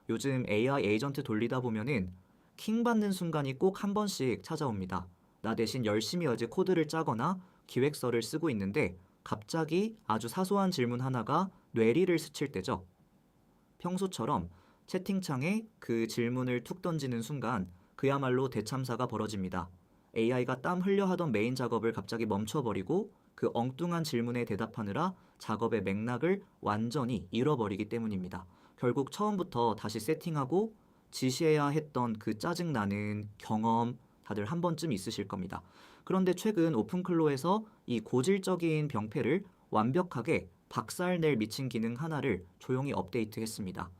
요즘 AI 에이전트 돌리다 보면은 킹 받는 순간이 꼭 한 번씩 찾아옵니다. 나 대신 열심히 어제 코드를 짜거나 기획서를 쓰고 있는데 갑자기 아주 사소한 질문 하나가 뇌리를 스칠 때죠. 평소처럼 채팅창에 그 질문을 툭 던지는 순간 그야말로 대참사가 벌어집니다. AI가 땀 흘려 하던 메인 작업을 갑자기 멈춰버리고 그 엉뚱한 질문에 대답하느라 작업의 맥락을 완전히 잃어버리기 때문입니다. 결국 처음부터 다시 세팅하고 지시해야 했던 그 짜증나는 경험 다들 한 번쯤 있으실 겁니다. 그런데 최근 오픈클로에서 이 고질적인 병폐를 완벽하게 박살낼 미친 기능 하나를 조용히 업데이트했습니다.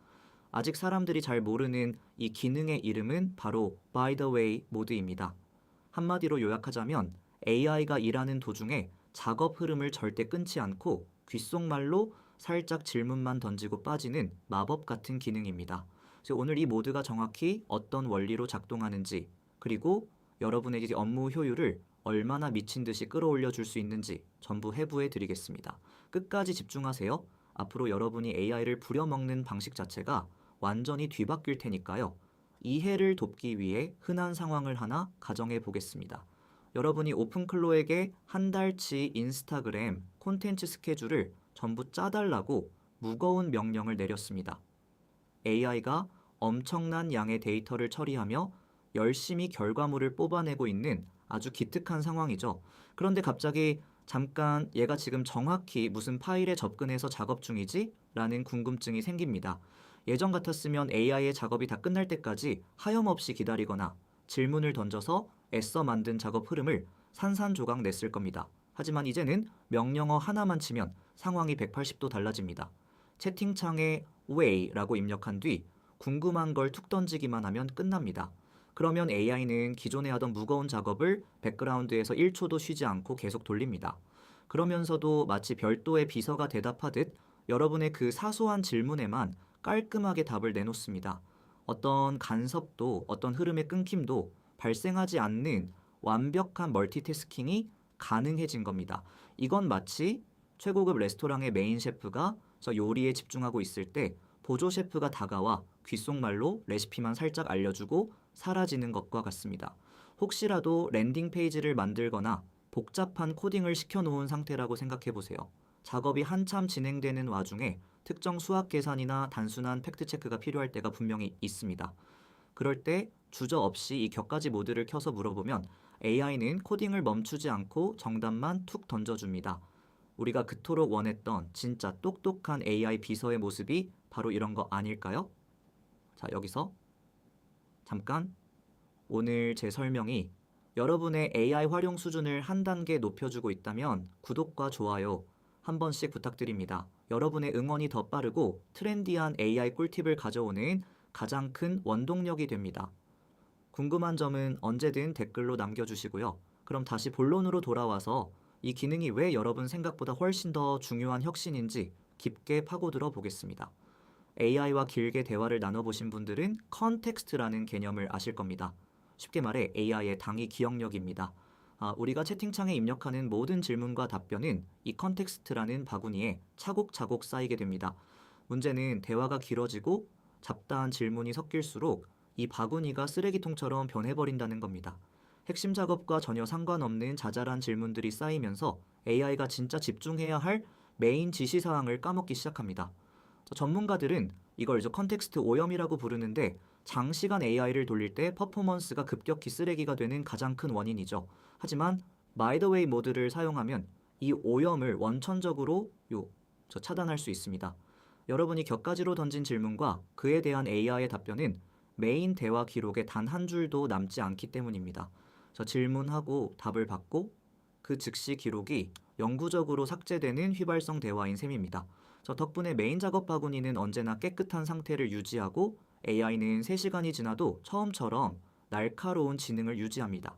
아직 사람들이 잘 모르는 이 기능의 이름은 바로 By the way 모드입니다. 한마디로 요약하자면 AI가 일하는 도중에 작업 흐름을 절대 끊지 않고 귓속말로 살짝 질문만 던지고 빠지는 마법 같은 기능입니다. 그래서 오늘 이 모드가 정확히 어떤 원리로 작동하는지, 그리고 여러분에게 업무 효율을 얼마나 미친 듯이 끌어올려 줄 수 있는지 전부 해부해 드리겠습니다. 끝까지 집중하세요. 앞으로 여러분이 AI를 부려먹는 방식 자체가 완전히 뒤바뀔 테니까요. 이해를 돕기 위해 흔한 상황을 하나 가정해 보겠습니다. 여러분이 오픈클로에게 한 달치 인스타그램 콘텐츠 스케줄을 전부 짜달라고 무거운 명령을 내렸습니다. AI가 엄청난 양의 데이터를 처리하며 열심히 결과물을 뽑아내고 있는 아주 기특한 상황이죠. 그런데 갑자기 잠깐 얘가 지금 정확히 무슨 파일에 접근해서 작업 중이지? 라는 궁금증이 생깁니다. 예전 같았으면 AI의 작업이 다 끝날 때까지 하염없이 기다리거나 질문을 던져서 애써 만든 작업 흐름을 산산조각 냈을 겁니다. 하지만 이제는 명령어 하나만 치면 상황이 180도 달라집니다. 채팅창에 way라고 입력한 뒤 궁금한 걸 툭 던지기만 하면 끝납니다. 그러면 AI는 기존에 하던 무거운 작업을 백그라운드에서 1초도 쉬지 않고 계속 돌립니다. 그러면서도 마치 별도의 비서가 대답하듯 여러분의 그 사소한 질문에만 깔끔하게 답을 내놓습니다. 어떤 간섭도 어떤 흐름의 끊김도 발생하지 않는 완벽한 멀티태스킹이 가능해진 겁니다. 이건 마치 최고급 레스토랑의 메인 셰프가 저 요리에 집중하고 있을 때 보조 셰프가 다가와 귓속말로 레시피만 살짝 알려주고 사라지는 것과 같습니다. 혹시라도 랜딩 페이지를 만들거나 복잡한 코딩을 시켜놓은 상태라고 생각해 보세요. 작업이 한참 진행되는 와중에 특정 수학 계산이나 단순한 팩트 체크가 필요할 때가 분명히 있습니다. 그럴 때 주저없이 이 격가지 모드를 켜서 물어보면 AI는 코딩을 멈추지 않고 정답만 툭 던져줍니다. 우리가 그토록 원했던 진짜 똑똑한 AI 비서의 모습이 바로 이런 거 아닐까요? 자, 여기서 잠깐 오늘 제 설명이 여러분의 AI 활용 수준을 한 단계 높여주고 있다면 구독과 좋아요 한 번씩 부탁드립니다. 여러분의 응원이 더 빠르고 트렌디한 AI 꿀팁을 가져오는 가장 큰 원동력이 됩니다. 궁금한 점은 언제든 댓글로 남겨주시고요. 그럼 다시 본론으로 돌아와서 이 기능이 왜 여러분 생각보다 훨씬 더 중요한 혁신인지 깊게 파고들어 보겠습니다. AI와 길게 대화를 나눠보신 분들은 컨텍스트라는 개념을 아실 겁니다. 쉽게 말해 AI의 당위 기억력입니다. 우리가 채팅창에 입력하는 모든 질문과 답변은 이 컨텍스트라는 바구니에 차곡차곡 쌓이게 됩니다. 문제는 대화가 길어지고 잡다한 질문이 섞일수록 이 바구니가 쓰레기통처럼 변해버린다는 겁니다. 핵심 작업과 전혀 상관없는 자잘한 질문들이 쌓이면서 AI가 진짜 집중해야 할 메인 지시사항을 까먹기 시작합니다. 전문가들은 이걸 컨텍스트 오염이라고 부르는데 장시간 AI를 돌릴 때 퍼포먼스가 급격히 쓰레기가 되는 가장 큰 원인이죠. 하지만 by the way 모드를 사용하면 이 오염을 원천적으로 차단할 수 있습니다. 여러분이 격가지로 던진 질문과 그에 대한 AI의 답변은 메인 대화 기록에 단 한 줄도 남지 않기 때문입니다. 질문하고 답을 받고 그 즉시 기록이 영구적으로 삭제되는 휘발성 대화인 셈입니다. 덕분에 메인 작업 바구니는 언제나 깨끗한 상태를 유지하고 AI는 3시간이 지나도 처음처럼 날카로운 지능을 유지합니다.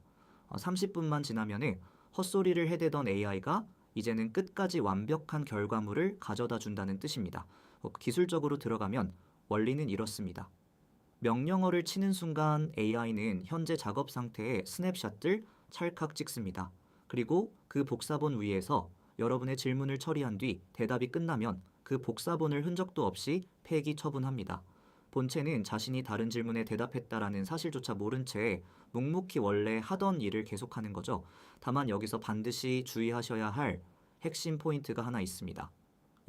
30분만 지나면 헛소리를 해대던 AI가 이제는 끝까지 완벽한 결과물을 가져다 준다는 뜻입니다. 기술적으로 들어가면 원리는 이렇습니다. 명령어를 치는 순간 AI는 현재 작업 상태의 스냅샷들 찰칵 찍습니다. 그리고 그 복사본 위에서 여러분의 질문을 처리한 뒤 대답이 끝나면 그 복사본을 흔적도 없이 폐기 처분합니다. 본체는 자신이 다른 질문에 대답했다라는 사실조차 모른 채 묵묵히 원래 하던 일을 계속하는 거죠. 다만 여기서 반드시 주의하셔야 할 핵심 포인트가 하나 있습니다.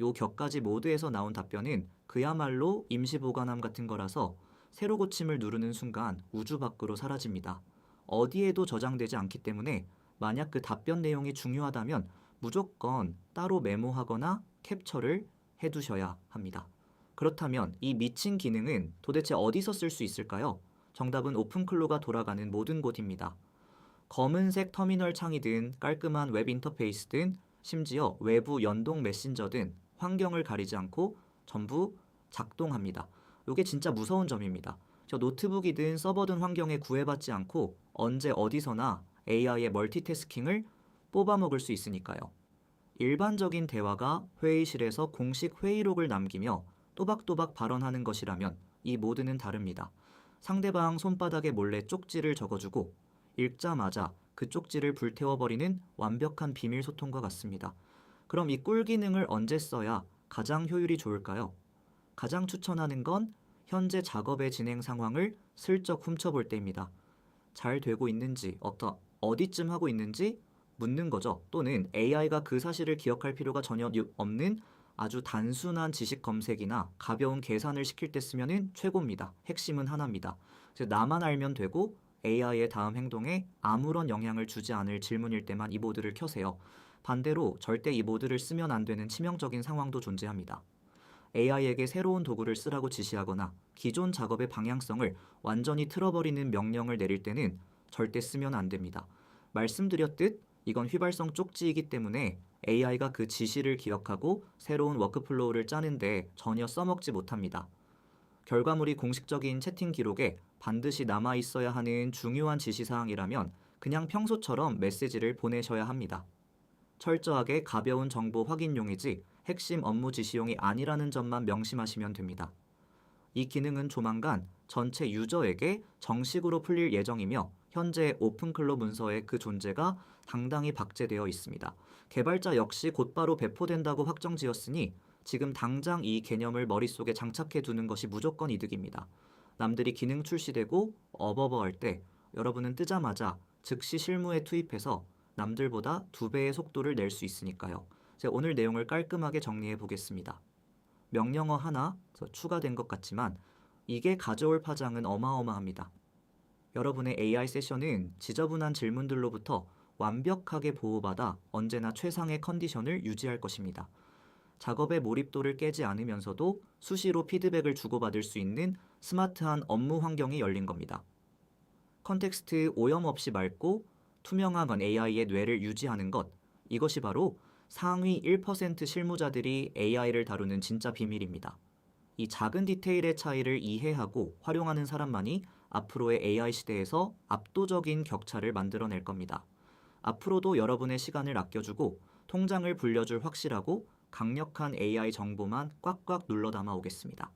요 격까지 모드에서 나온 답변은 그야말로 임시보관함 같은 거라서 새로 고침을 누르는 순간 우주 밖으로 사라집니다. 어디에도 저장되지 않기 때문에 만약 그 답변 내용이 중요하다면 무조건 따로 메모하거나 캡처를 해두셔야 합니다. 그렇다면 이 미친 기능은 도대체 어디서 쓸 수 있을까요? 정답은 오픈클로가 돌아가는 모든 곳입니다. 검은색 터미널 창이든 깔끔한 웹 인터페이스든 심지어 외부 연동 메신저든 환경을 가리지 않고 전부 작동합니다. 이게 진짜 무서운 점입니다. 저 노트북이든 서버든 환경에 구애받지 않고 언제 어디서나 AI의 멀티태스킹을 뽑아먹을 수 있으니까요. 일반적인 대화가 회의실에서 공식 회의록을 남기며 또박또박 발언하는 것이라면 이 모드는 다릅니다. 상대방 손바닥에 몰래 쪽지를 적어주고 읽자마자 그 쪽지를 불태워버리는 완벽한 비밀 소통과 같습니다. 그럼 이 꿀 기능을 언제 써야 가장 효율이 좋을까요? 가장 추천하는 건 현재 작업의 진행 상황을 슬쩍 훔쳐볼 때입니다. 잘 되고 있는지, 어디쯤 하고 있는지 묻는 거죠. 또는 AI가 그 사실을 기억할 필요가 전혀 없는 아주 단순한 지식 검색이나 가벼운 계산을 시킬 때 쓰면 최고입니다. 핵심은 하나입니다. 그래서 나만 알면 되고 AI의 다음 행동에 아무런 영향을 주지 않을 질문일 때만 이 모드를 켜세요. 반대로 절대 이 모드를 쓰면 안 되는 치명적인 상황도 존재합니다. AI에게 새로운 도구를 쓰라고 지시하거나 기존 작업의 방향성을 완전히 틀어버리는 명령을 내릴 때는 절대 쓰면 안 됩니다. 말씀드렸듯 이건 휘발성 쪽지이기 때문에 AI가 그 지시를 기억하고 새로운 워크플로우를 짜는데 전혀 써먹지 못합니다. 결과물이 공식적인 채팅 기록에 반드시 남아 있어야 하는 중요한 지시사항이라면 그냥 평소처럼 메시지를 보내셔야 합니다. 철저하게 가벼운 정보 확인용이지 핵심 업무 지시용이 아니라는 점만 명심하시면 됩니다. 이 기능은 조만간 전체 유저에게 정식으로 풀릴 예정이며 현재 오픈클로 문서에 그 존재가 당당히 박제되어 있습니다. 개발자 역시 곧바로 배포된다고 확정지었으니 지금 당장 이 개념을 머릿속에 장착해 두는 것이 무조건 이득입니다. 남들이 기능 출시되고 어버버할 때 여러분은 뜨자마자 즉시 실무에 투입해서 남들보다 2배의 속도를 낼 수 있으니까요. 제가 오늘 내용을 깔끔하게 정리해 보겠습니다. 명령어 하나 추가된 것 같지만 이게 가져올 파장은 어마어마합니다. 여러분의 AI 세션은 지저분한 질문들로부터 완벽하게 보호받아 언제나 최상의 컨디션을 유지할 것입니다. 작업의 몰입도를 깨지 않으면서도 수시로 피드백을 주고받을 수 있는 스마트한 업무 환경이 열린 겁니다. 컨텍스트 오염 없이 맑고 투명한 AI의 뇌를 유지하는 것, 이것이 바로 상위 1% 실무자들이 AI를 다루는 진짜 비밀입니다. 이 작은 디테일의 차이를 이해하고 활용하는 사람만이 앞으로의 AI 시대에서 압도적인 격차를 만들어낼 겁니다. 앞으로도 여러분의 시간을 아껴주고 통장을 불려줄 확실하고 강력한 AI 정보만 꽉꽉 눌러 담아 오겠습니다.